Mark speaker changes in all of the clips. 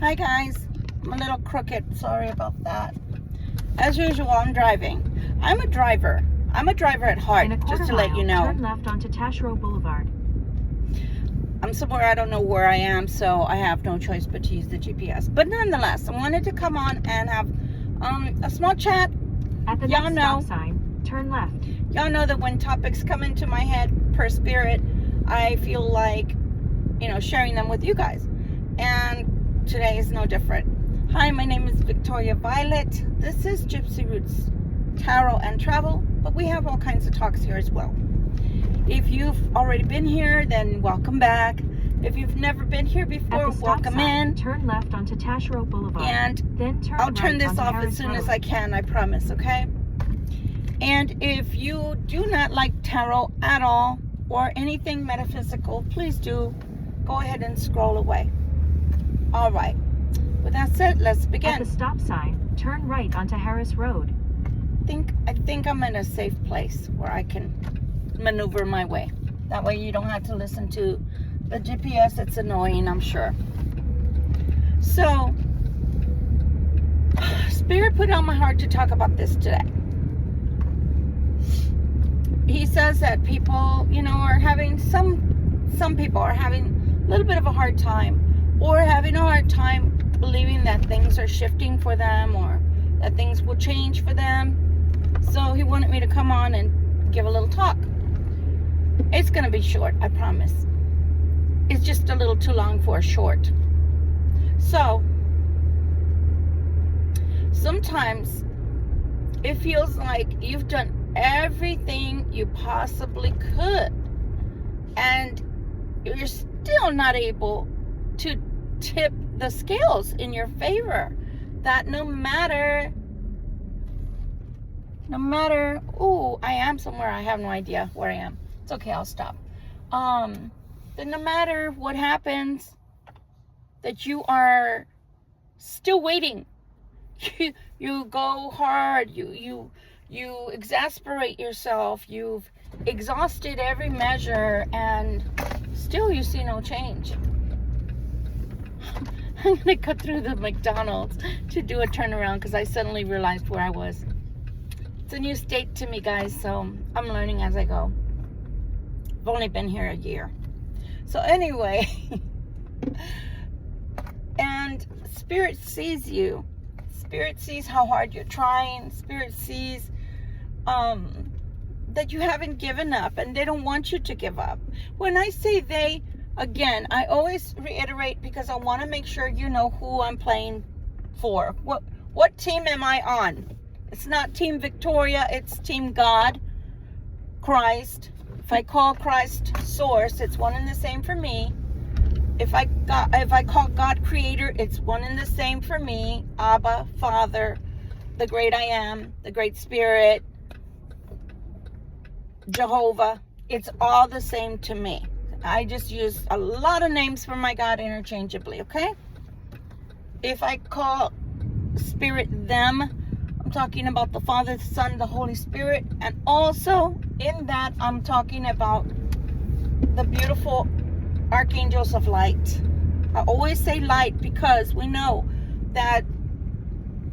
Speaker 1: Hi guys, I'm a little crooked, sorry about that. As usual, I'm driving. I'm a driver at heart, just to let you know.
Speaker 2: Turn left onto Taschereau Boulevard.
Speaker 1: I'm somewhere I don't know where I am, so I have no choice but to use the GPS. But nonetheless, I wanted to come on and have a small chat.
Speaker 2: At the next stop sign, turn left.
Speaker 1: Y'all know that when topics come into my head per spirit, I feel like, sharing them with you guys. And today is no different. Hi, my name is Victoria Violet. This is Gypsy Roots Tarot and Travel, but we have all kinds of talks here as well. If you've already been here, then welcome back. If you've never been here before, welcome in.
Speaker 2: Turn left onto Taschereau Boulevard.
Speaker 1: And
Speaker 2: then
Speaker 1: I'll turn this off as soon as I can, I promise, okay? And if you do not like tarot at all or anything metaphysical, please do go ahead and scroll away. All right. With that said, let's begin.
Speaker 2: At the stop sign, turn right onto Harris Road.
Speaker 1: I think I'm in a safe place where I can maneuver my way. That way you don't have to listen to the GPS. It's annoying, I'm sure. So, Spirit put on my heart to talk about this today. He says that people, are having some people are having a little bit of a hard time, or having a hard time believing that things are shifting for them or that things will change for them. So he wanted me to come on and give a little talk. It's going to be short, I promise. It's just a little too long for a short. So, sometimes it feels like you've done everything you possibly could, and you're still not able to tip the scales in your favor. That no matter, I am somewhere, I have no idea where I am. It's okay, I'll stop. That no matter what happens, that you are still waiting. You go hard, you exasperate yourself, you've exhausted every measure, and still you see no change. I'm gonna cut through the McDonald's to do a turnaround because I suddenly realized where I was. It's a new state to me, guys, so I'm learning as I go. I've only been here a year. So anyway, and Spirit sees you. Spirit sees how hard you're trying. Spirit sees that you haven't given up, and they don't want you to give up. When I say they, again, I always reiterate because I want to make sure you know who I'm playing for. What team am I on? It's not Team Victoria, it's Team God, Christ. If I call Christ Source, it's one and the same for me. If I call God Creator, it's one and the same for me. Abba, Father, the Great I Am, the Great Spirit, Jehovah. It's all the same to me. I just use a lot of names for my God interchangeably, okay? If I call Spirit them, I'm talking about the Father, the Son, the Holy Spirit. And also, in that, I'm talking about the beautiful archangels of light. I always say light because we know that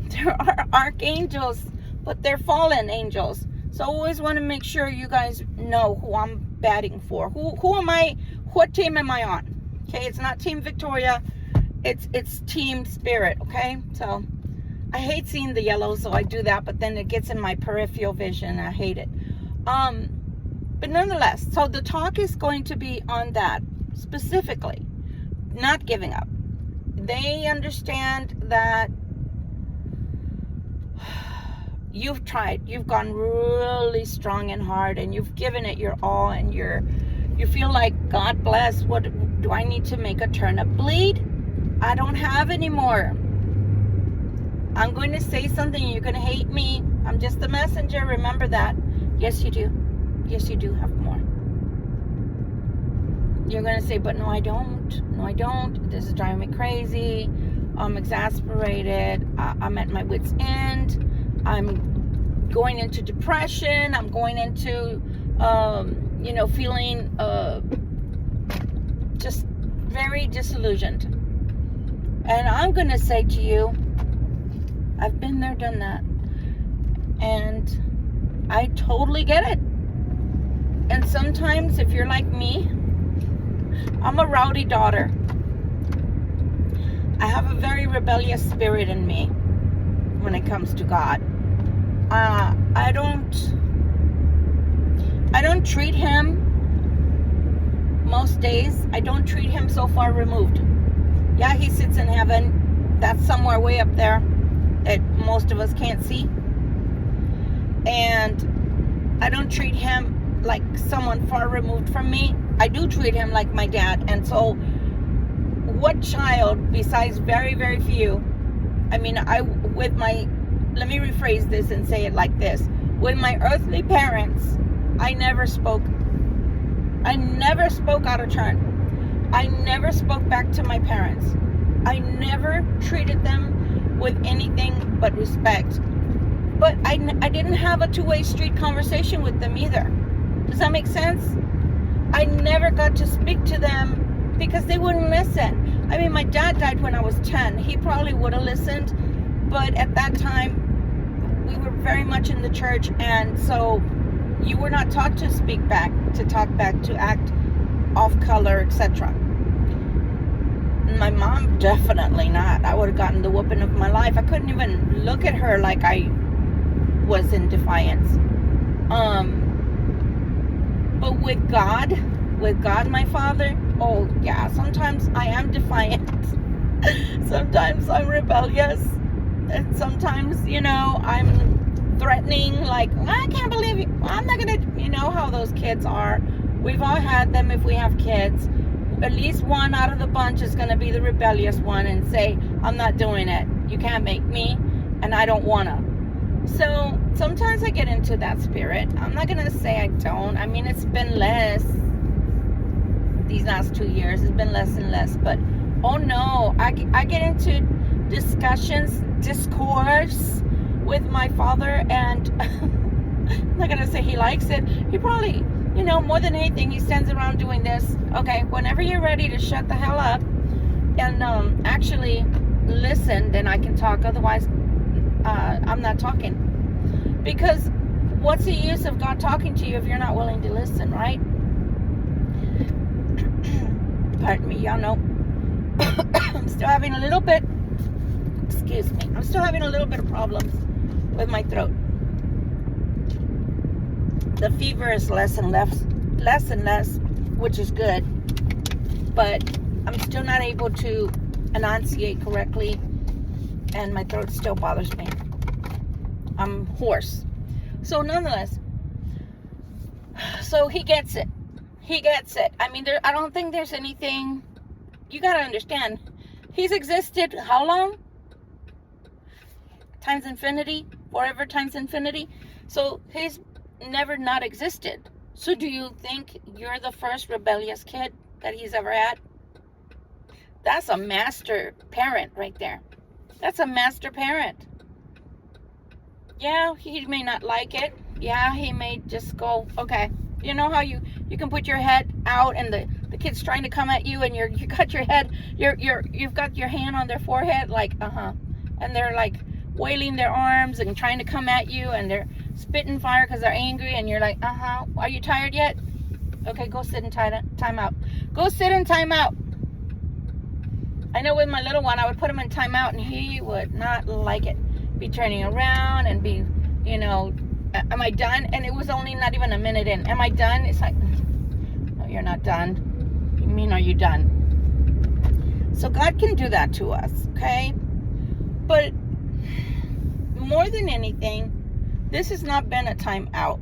Speaker 1: there are archangels, but they're fallen angels. So I always want to make sure you guys know who I'm batting for. Who am I? What team am I on? Okay, it's not Team Victoria. It's Team Spirit. Okay, so I hate seeing the yellow, so I do that. But then it gets in my peripheral vision. I hate it. But nonetheless, so the talk is going to be on that specifically, not giving up. They understand that you've tried, you've gone really strong and hard, and you've given it your all, and you feel like, God bless, what do I need to make a turnip bleed? I don't have any more. I'm going to say something, you're going to hate me. I'm just the messenger, remember that. Yes, you do. Yes, you do have more. You're going to say, but no, I don't. No, I don't. This is driving me crazy. I'm exasperated. I'm at my wit's end. I'm going into depression. I'm going into, feeling just very disillusioned. And I'm going to say to you, I've been there, done that. And I totally get it. And sometimes, if you're like me, I'm a rowdy daughter. I have a very rebellious spirit in me when it comes to God. I don't treat him most days. I don't treat him so far removed. Yeah, he sits in heaven. That's somewhere way up there that most of us can't see. And I don't treat him like someone far removed from me. I do treat him like my dad. And so what child, besides very, very few, let me rephrase this and say it like this. With my earthly parents, I never spoke out of turn. I never spoke back to my parents. I never treated them with anything but respect. But I didn't have a two-way street conversation with them either. Does that make sense? I never got to speak to them because they wouldn't listen. I mean, my dad died when I was 10. He probably would have listened. But at that time, we were very much in the church. And so you were not taught to speak back, to talk back, to act off color, etc. My mom, definitely not. I would have gotten the whooping of my life. I couldn't even look at her like I was in defiance. But with God, my Father, oh yeah, sometimes I am defiant. Sometimes I'm rebellious. And sometimes, I'm threatening, like, I can't believe you. I'm not gonna, how those kids are. We've all had them if we have kids. At least one out of the bunch is gonna be the rebellious one and say, I'm not doing it. You can't make me, and I don't wanna. So sometimes I get into that spirit. I'm not gonna say I don't. I mean, it's been less these last 2 years. It's been less and less. But oh no, I get into discourse with my father, and I'm not gonna say he likes it. He probably, more than anything, he stands around doing this. Okay, whenever you're ready to shut the hell up and actually listen, then I can talk. Otherwise, I'm not talking. Because what's the use of God talking to you if you're not willing to listen, right? Pardon me, y'all know. I'm still having a little bit, I'm still having a little bit of problems with my throat. The fever is less and less, which is good. But I'm still not able to enunciate correctly, and my throat still bothers me. I'm hoarse. So nonetheless, so he gets it. I mean, I don't think there's anything. You got to understand, he's existed how long? Times infinity, forever times infinity. So he's never not existed. So do you think you're the first rebellious kid that he's ever had? That's a master parent right there. That's a master parent. Yeah, he may not like it. Yeah, he may just go, okay. You know how you can put your head out and the kid's trying to come at you, and you got your head, you've got your hand on their forehead, like, and they're like wailing their arms and trying to come at you, and they're spitting fire because they're angry, and you're like, are you tired yet? Okay, go sit in time out. Go sit in time out. I know with my little one, I would put him in time out, and he would not like it. Be turning around and be, am I done? And it was only not even a minute in. Am I done? It's like, no, you're not done. You mean, are you done? So God can do that to us, okay? But more than anything, this has not been a time out.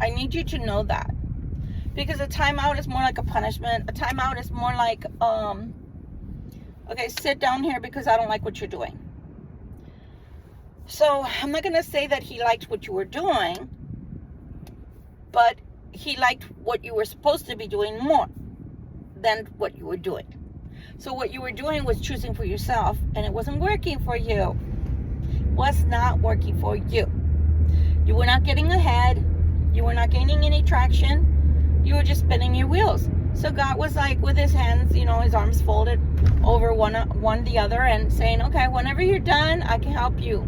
Speaker 1: I need you to know that. Because a time out is more like a punishment. A time out is more like, okay, sit down here because I don't like what you're doing. So I'm not going to say that he liked what you were doing, but he liked what you were supposed to be doing more than what you were doing. So what you were doing was choosing for yourself, and it wasn't working for you. Was not working for you. You were not getting ahead. You were not gaining any traction. You were just spinning your wheels. So God was like with his hands, you know, his arms folded over one the other and saying, okay, whenever you're done, I can help you.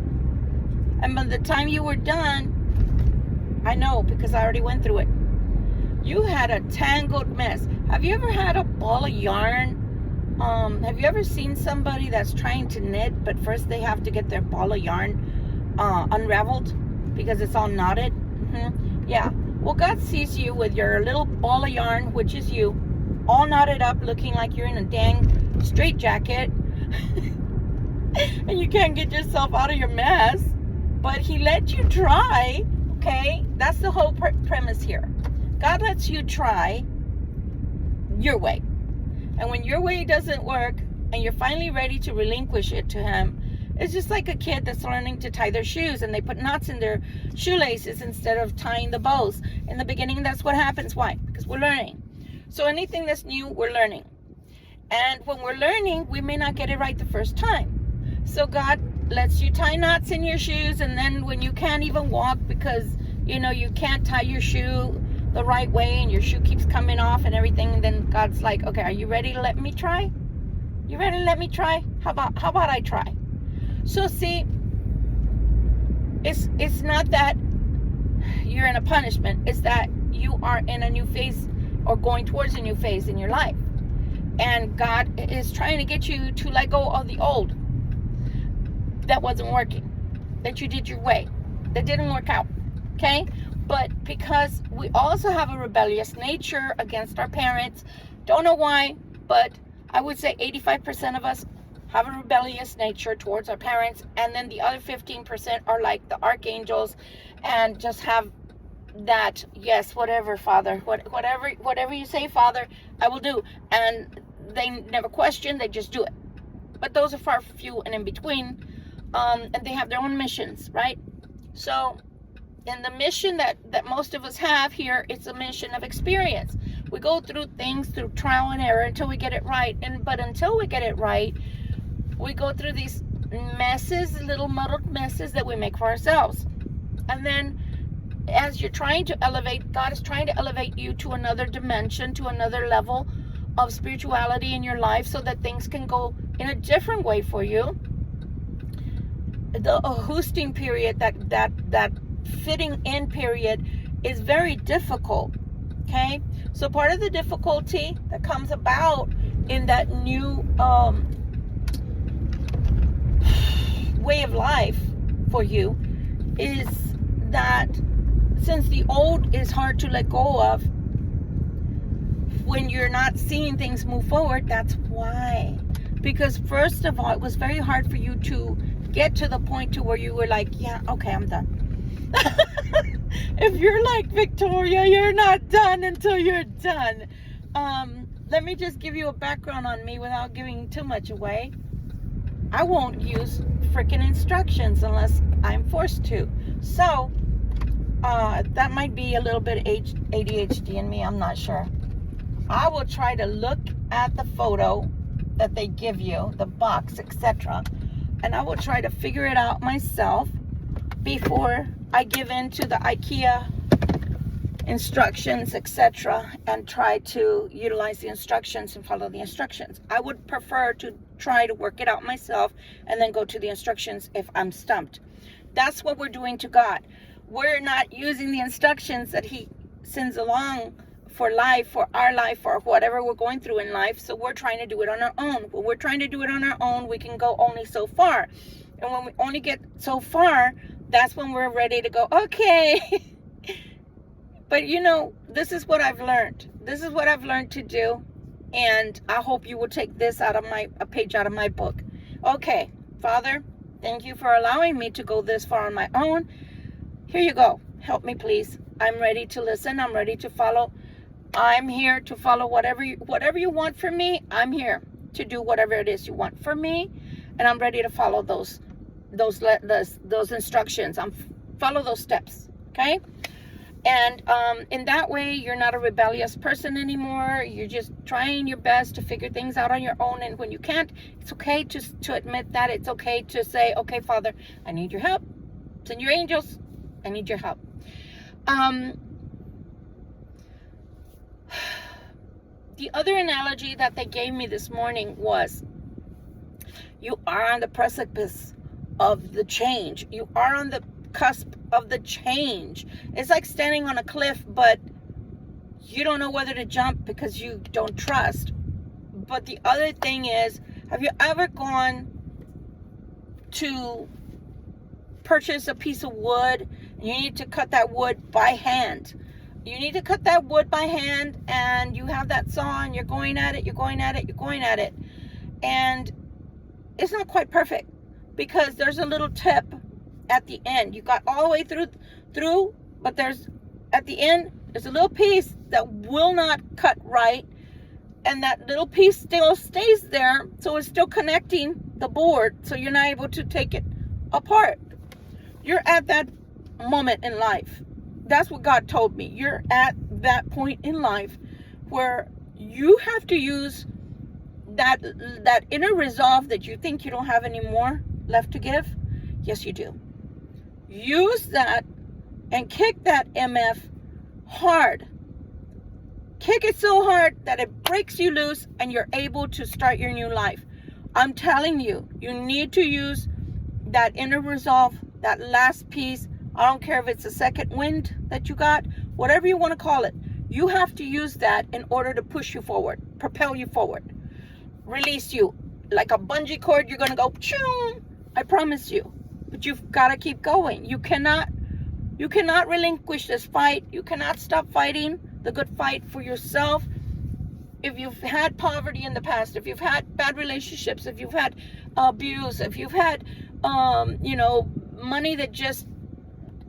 Speaker 1: And by the time you were done, I know because I already went through it. You had a tangled mess. Have you ever had a ball of yarn? Have you ever seen somebody that's trying to knit, but first they have to get their ball of yarn unraveled because it's all knotted? Yeah. Well, God sees you with your little ball of yarn, which is you, all knotted up, looking like you're in a dang straitjacket, and you can't get yourself out of your mess. But he let you try, okay? That's the whole premise here. God lets you try your way. And when your way doesn't work, and you're finally ready to relinquish it to him, it's just like a kid that's learning to tie their shoes and they put knots in their shoelaces instead of tying the bows. In the beginning, that's what happens. Why? Because we're learning. So anything that's new, we're learning. And when we're learning, we may not get it right the first time. So God lets you tie knots in your shoes, and then when you can't even walk because, you know, you can't tie your shoe the right way and your shoe keeps coming off and everything, then God's like, okay, are you ready to let me try? You ready to let me try? How about I try? So see, it's not that you're in a punishment. It's that you are in a new phase or going towards a new phase in your life. And God is trying to get you to let go of the old that wasn't working, that you did your way, that didn't work out, okay? But because we also have a rebellious nature against our parents, don't know why, but I would say 85% of us have a rebellious nature towards our parents, and then the other 15% are like the archangels and just have that, yes, whatever, Father, whatever you say, Father, I will do. And they never question, they just do it. But those are far few and in between, and they have their own missions, right? So in the mission that most of us have here, it's a mission of experience. We go through things through trial and error until we get it right. But until we get it right, we go through these messes, little muddled messes that we make for ourselves. And then as you're trying to elevate, God is trying to elevate you to another dimension, to another level of spirituality in your life so that things can go in a different way for you. The hoosting period, that fitting in period is very difficult, okay? So part of the difficulty that comes about in that new way of life for you is that since the old is hard to let go of, when you're not seeing things move forward, that's why. Because first of all, it was very hard for you to get to the point to where you were like, yeah, okay, I'm done. If you're like Victoria, you're not done until you're done. Let me just give you a background on me without giving too much away. I won't use freaking instructions unless I'm forced to. So that might be a little bit ADHD in me, I'm not sure. I will try to look at the photo that they give you, the box, etc., and I will try to figure it out myself before I give in to the IKEA instructions, etc., and try to utilize the instructions and follow the instructions. I would prefer to try to work it out myself and then go to the instructions if I'm stumped. That's what we're doing to God. We're not using the instructions that he sends along for life, for our life, for whatever we're going through in life. So we're trying to do it on our own. When we're trying to do it on our own, we can go only so far. And when we only get so far, that's when we're ready to go, okay. But you know, this is what I've learned. This is what I've learned to do. And I hope you will take this out of a page out of my book. Okay, Father, thank you for allowing me to go this far on my own. Here you go. Help me, please. I'm ready to listen. I'm ready to follow. I'm here to follow whatever you want from me. I'm here to do whatever it is you want from me, and I'm ready to follow those instructions. Follow those steps, okay? And in that way, you're not a rebellious person anymore. You're just trying your best to figure things out on your own. And when you can't, it's okay to admit that. It's okay to say, okay, Father, I need your help. Send your angels. I need your help. The other analogy that they gave me this morning was, you are on the precipice of the change. You are on the cusp of the change. It's like standing on a cliff, but you don't know whether to jump because you don't trust. But the other thing is, have you ever gone to purchase a piece of wood and you need to cut that wood by hand? You need to cut that wood by hand, and you have that saw and you're going at it, you're going at it, you're going at it. And it's not quite perfect because there's a little tip at the end. You got all the way through, but there's, at the end, there's a little piece that will not cut right. And that little piece still stays there. So it's still connecting the board. So you're not able to take it apart. You're at that moment in life. That's what God told me. You're at that point in life where you have to use that inner resolve that you think you don't have any more left to give. Yes, you do. Use that and kick that MF hard. Kick it so hard that it breaks you loose and you're able to start your new life. I'm telling you, you need to use that inner resolve, that last piece. I don't care if it's a second wind that you got, whatever you want to call it. You have to use that in order to push you forward, propel you forward, release you. Like a bungee cord, you're going to go, choo, I promise you. But you've got to keep going. You cannot relinquish this fight. You cannot stop fighting the good fight for yourself. If you've had poverty in the past, if you've had bad relationships, if you've had abuse, if you've had, money that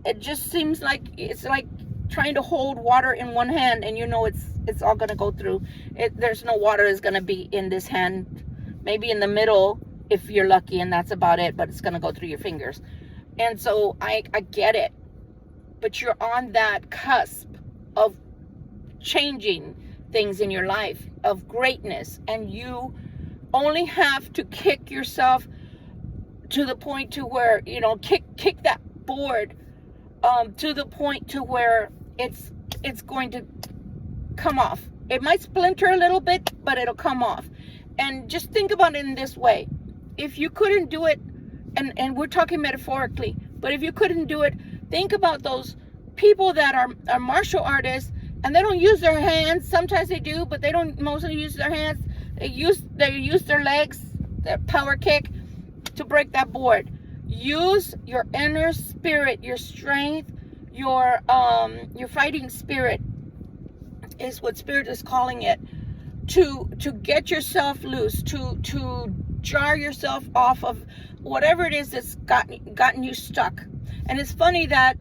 Speaker 1: it just seems like it's like trying to hold water in one hand, and it's all going to go through. There's no water is going to be in this hand. Maybe in the middle if you're lucky, and that's about it, but it's going to go through your fingers. And so I get it. But you're on that cusp of changing things in your life, of greatness, and you only have to kick yourself to the point to where, kick that board to the point to where it's going to come off. It might splinter a little bit, but it'll come off. And just think about it in this way. If you couldn't do it, and we're talking metaphorically, but if you couldn't do it, think about those people that are martial artists and they don't use their hands. Sometimes they do, but they don't mostly use their hands. They use their legs, their power kick to break that board. Use your inner spirit, your strength, your fighting spirit is what Spirit is calling it, to get yourself loose, to jar yourself off of whatever it is that's gotten you stuck. And it's funny that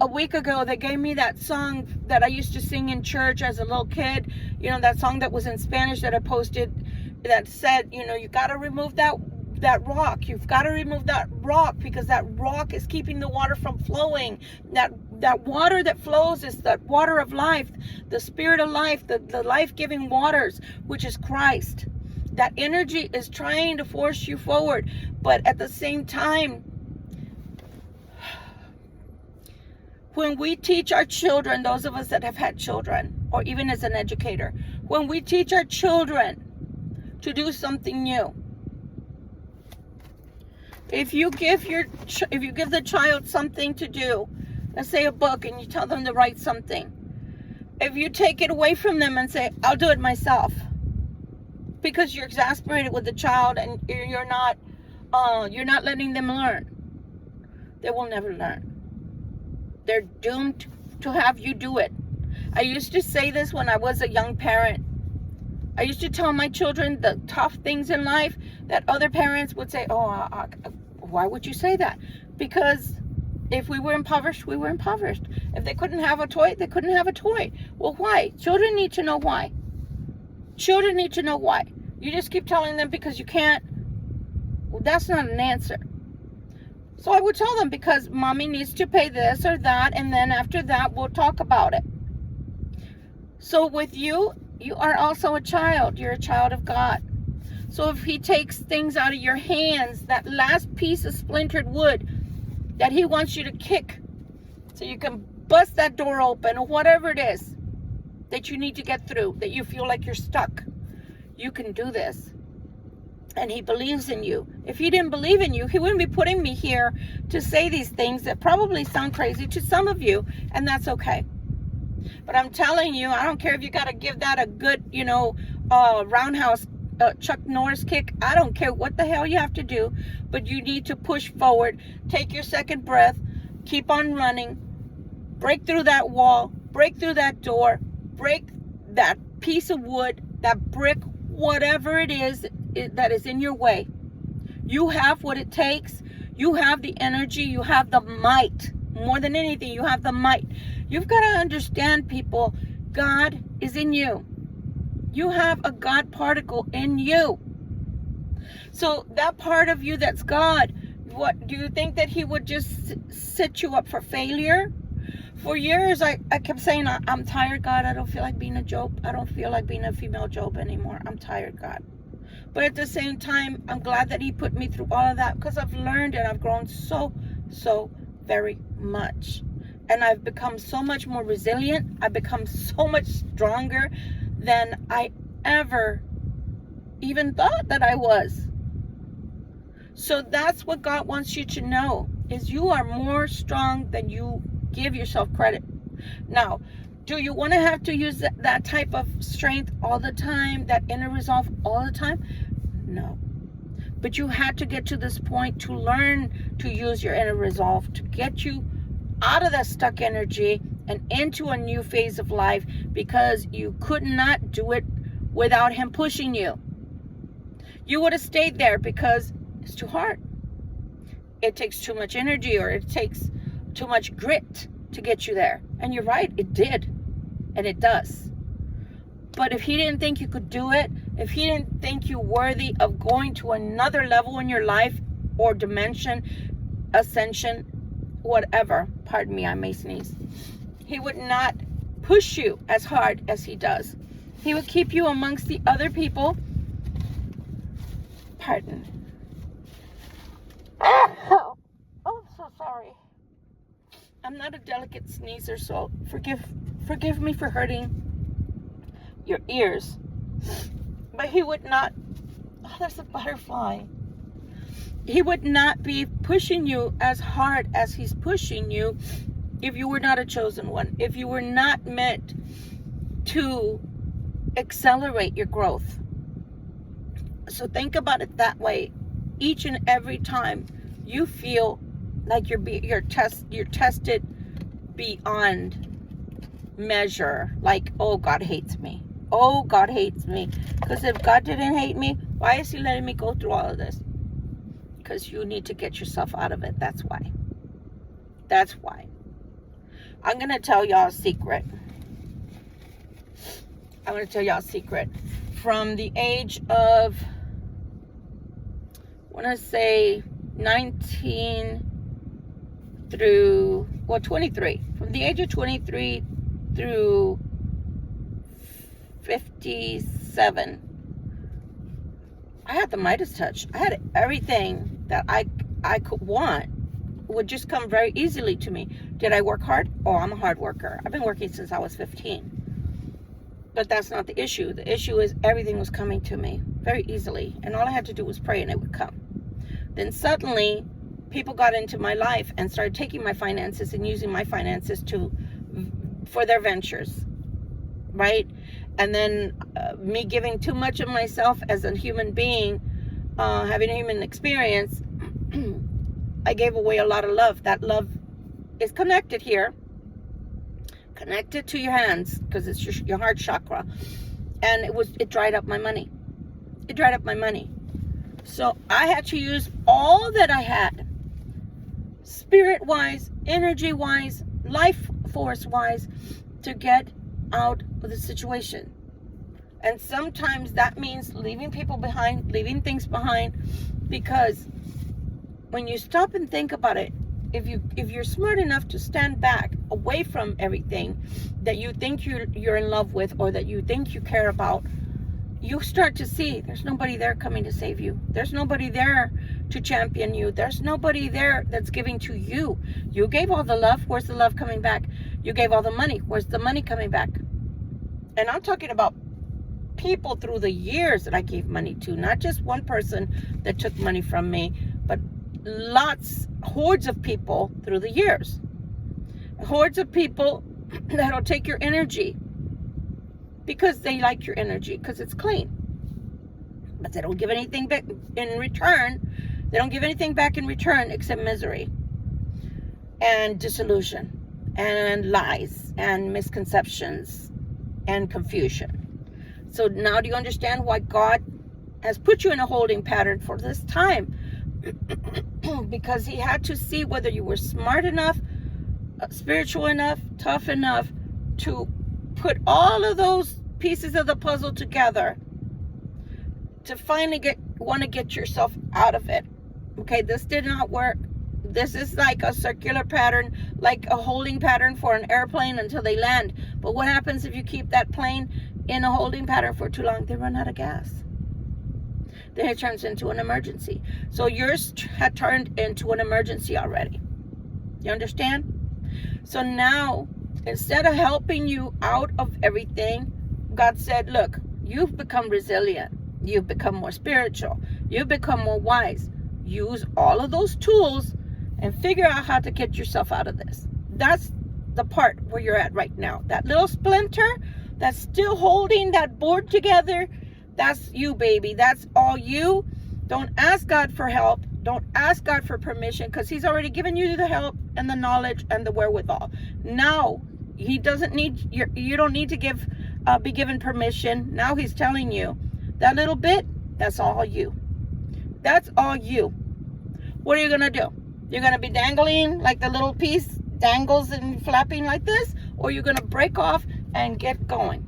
Speaker 1: a week ago they gave me that song that I used to sing in church as a little kid, that song that was in Spanish that I posted that said, you got to remove that rock. You've got to remove that rock because that rock is keeping the water from flowing. That water that flows is that water of life, the spirit of life, the life-giving waters, which is Christ. That energy is trying to force you forward, but at the same time, when we teach our children, those of us that have had children, or even as an educator, when we teach our children to do something new, if you give the child something to do, let's say a book, and you tell them to write something, if you take it away from them and say, I'll do it myself, because you're exasperated with the child and you're not letting them learn, they will never learn. They're doomed to have you do it. I used to say this when I was a young parent. I used to tell my children the tough things in life that other parents would say, why would you say that? Because if we were impoverished, we were impoverished. If they couldn't have a toy, they couldn't have a toy. Well, why? Children need to know why. Children need to know why. You just keep telling them because you can't. Well, that's not an answer. So I would tell them because mommy needs to pay this or that, and then after that, we'll talk about it. So with you, you are also a child. You're a child of God. So if he takes things out of your hands, that last piece of splintered wood that he wants you to kick so you can bust that door open or whatever it is, that you need to get through, that you feel like you're stuck. You can do this. And he believes in you. If he didn't believe in you, he wouldn't be putting me here to say these things that probably sound crazy to some of you, and that's okay. But I'm telling you, I don't care if you got to give that a good, roundhouse Chuck Norris kick. I don't care what the hell you have to do, but you need to push forward. Take your second breath. Keep on running. Break through that wall. Break through that door. Break that piece of wood, that brick, whatever it is that is in your way. You have what it takes. You have the energy. You have the might. More than anything, you have the might. You've got to understand, people, God is in you. You have a God particle in you. So that part of you that's God, what do you think that he would just set you up for failure? For years, I kept saying, I'm tired, God. I don't feel like being a Job. I don't feel like being a female Job anymore. I'm tired, God. But at the same time, I'm glad that he put me through all of that, because I've learned and I've grown so very much. And I've become so much more resilient. I've become so much stronger than I ever even thought that I was. So that's what God wants you to know, is you are more strong than you give yourself credit. Now, do you want to have to use that type of strength all the time, that inner resolve all the time? No. But you had to get to this point to learn to use your inner resolve to get you out of that stuck energy and into a new phase of life, because you could not do it without him pushing you. You would have stayed there because it's too hard. It takes too much energy, or it takes too much grit to get you there. And you're right, it did. And it does. But if he didn't think you could do it, if he didn't think you worthy of going to another level in your life or dimension, ascension, whatever, pardon me, I may sneeze, he would not push you as hard as he does. He would keep you amongst the other people. Pardon. Oh, I'm so sorry. I'm not a delicate sneezer, so forgive me for hurting your ears. But he would not, oh, there's a butterfly. He would not be pushing you as hard as he's pushing you if you were not a chosen one, if you were not meant to accelerate your growth. So think about it that way. Each and every time you feel like you're tested beyond measure, like, oh, God hates me. Oh, God hates me. Because if God didn't hate me, why is he letting me go through all of this? Because you need to get yourself out of it. That's why. That's why. I'm going to tell y'all a secret. I'm going to tell y'all a secret. From the age of, I want to say 19 through, 23. From the age of 23 through 57, I had the Midas touch. I had everything that I could want would just come very easily to me. Did I work hard? Oh, I'm a hard worker. I've been working since I was 15. But that's not the issue. The issue is everything was coming to me very easily. And all I had to do was pray and it would come. Then suddenly, people got into my life and started taking my finances and using my finances for their ventures. Right? And then me giving too much of myself as a human being, having a human experience, I gave away a lot of love. That love is connected here. Connected to your hands, because it's your heart chakra. And it dried up my money. It dried up my money. So I had to use all that I had, spirit-wise, energy-wise, life force-wise, to get out of the situation. And sometimes that means leaving people behind, leaving things behind, because when you stop and think about it, if you're smart enough to stand back away from everything that you think you're in love with, or that you think you care about, you start to see there's nobody there coming to save you. There's nobody there to champion you. There's nobody there that's giving to you. You gave all the love. Where's the love coming back? You gave all the money. Where's the money coming back? And I'm talking about people through the years that I gave money to, not just one person that took money from me, but hordes of people through the years. Hordes of people that'll take your energy because they like your energy, because it's clean. But they don't give anything back in return. They don't give anything back in return except misery and disillusion and lies and misconceptions and confusion. So now do you understand why God has put you in a holding pattern for this time? Because he had to see whether you were smart enough, spiritual enough, tough enough to put all of those pieces of the puzzle together to finally want to get yourself out of it. Okay, this did not work. This is like a circular pattern, like a holding pattern for an airplane until they land. But what happens if you keep that plane in a holding pattern for too long? They run out of gas. Then it turns into an emergency. So yours had turned into an emergency already. You understand? So now, instead of helping you out of everything, God said, look, you've become resilient. You've become more spiritual. You've become more wise. Use all of those tools and figure out how to get yourself out of this. That's the part where you're at right now. That little splinter that's still holding that board together, that's you, baby. That's all you. Don't ask God for help. Don't ask God for permission, because he's already given you the help and the knowledge and the wherewithal. Now, he doesn't need, you don't need to be given permission. Now he's telling you, that little bit, that's all you. That's all you. What are you going to do? You're going to be dangling like the little piece dangles and flapping like this? Or you're going to break off and get going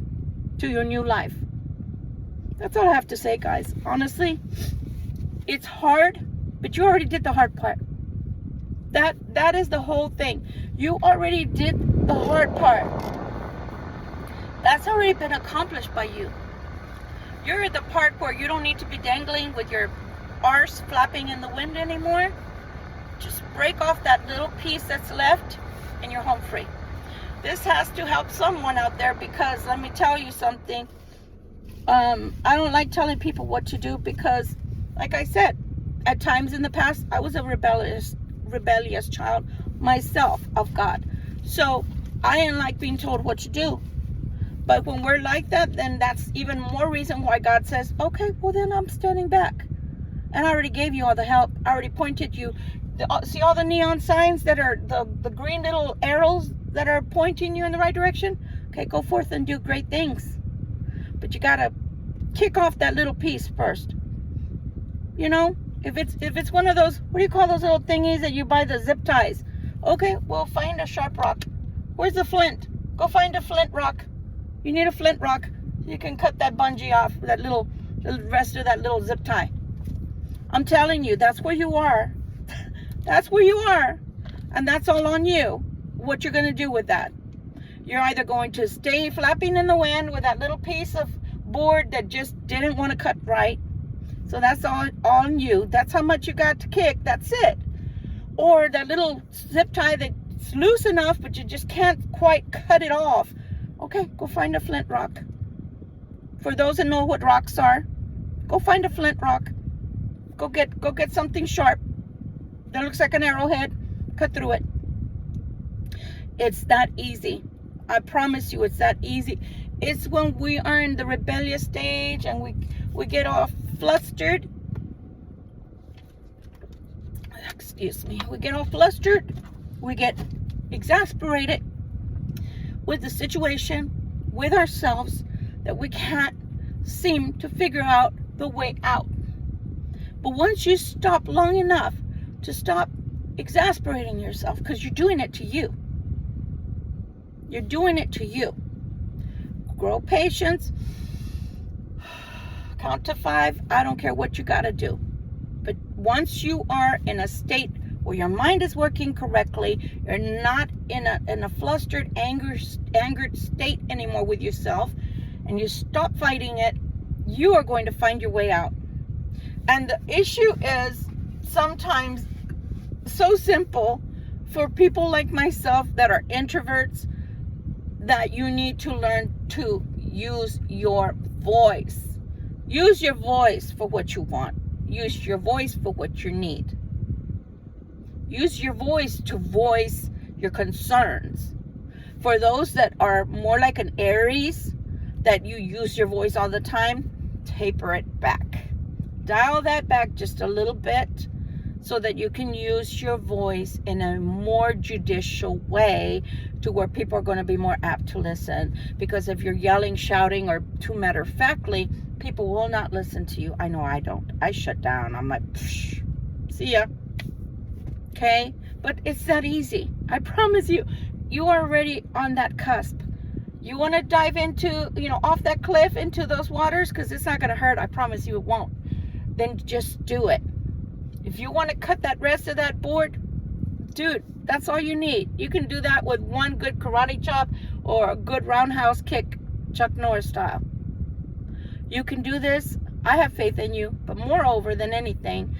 Speaker 1: to your new life? That's all I have to say, guys. Honestly, it's hard, but you already did the hard part. That is the whole thing. You already did the hard part. That's already been accomplished by you. You're at the part where you don't need to be dangling with your arse flapping in the wind anymore. Just break off that little piece that's left and you're home free. This has to help someone out there, because let me tell you something. I don't like telling people what to do, because like I said, at times in the past, I was a rebellious child myself of God. So I didn't like being told what to do. But when we're like that, then that's even more reason why God says, okay, well then I'm standing back. And I already gave you all the help. I already pointed you. See all the neon signs that are the green little arrows that are pointing you in the right direction? Okay, go forth and do great things. But you gotta kick off that little piece first. You know, if it's one of those, what do you call those little thingies that you buy, the zip ties? Okay, well, find a sharp rock. Where's the flint? Go find a flint rock. You need a flint rock. You can cut that bungee off, the rest of that little zip tie. I'm telling you, that's where you are. That's where you are. And that's all on you, what you're going to do with that. You're either going to stay flapping in the wind with that little piece of board that just didn't want to cut right. So that's all on you. That's how much you got to kick. That's it. Or that little zip tie that's loose enough, but you just can't quite cut it off. Okay, go find a flint rock. For those that know what rocks are, go find a flint rock. Go get something sharp that looks like an arrowhead. Cut through it. It's that easy. I promise you, it's that easy. It's when we are in the rebellious stage and we get all flustered. Excuse me. We get all flustered. We get exasperated with the situation, with ourselves, that we can't seem to figure out the way out. But once you stop long enough to stop exasperating yourself, because you're doing it to you. You're doing it to you. Grow patience. Count to 5. I don't care what you got to do. But once you are in a state where your mind is working correctly, you're not in a flustered, angered state anymore with yourself, and you stop fighting it, you are going to find your way out. And the issue is sometimes so simple for people like myself that are introverts, that you need to learn to use your voice. Use your voice for what you want. Use your voice for what you need. Use your voice to voice your concerns. For those that are more like an Aries, that you use your voice all the time, taper it back. Dial that back just a little bit so that you can use your voice in a more judicial way to where people are going to be more apt to listen. Because if you're yelling, shouting, or too matter-of-factly, people will not listen to you. I know I don't. I shut down. I'm like, psh, see ya. Okay? But it's that easy. I promise you, you are already on that cusp. You want to dive into, off that cliff into those waters, because it's not going to hurt. I promise you it won't. Then just do it. If you want to cut that rest of that board, dude, that's all you need. You can do that with one good karate chop or a good roundhouse kick, Chuck Norris style. You can do this. I have faith in you, but moreover than anything,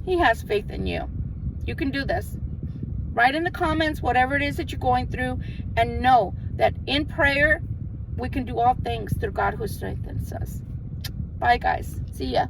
Speaker 1: he has faith in you. You can do this. Write in the comments whatever it is that you're going through, and know that in prayer, we can do all things through God who strengthens us. Bye, guys. See ya.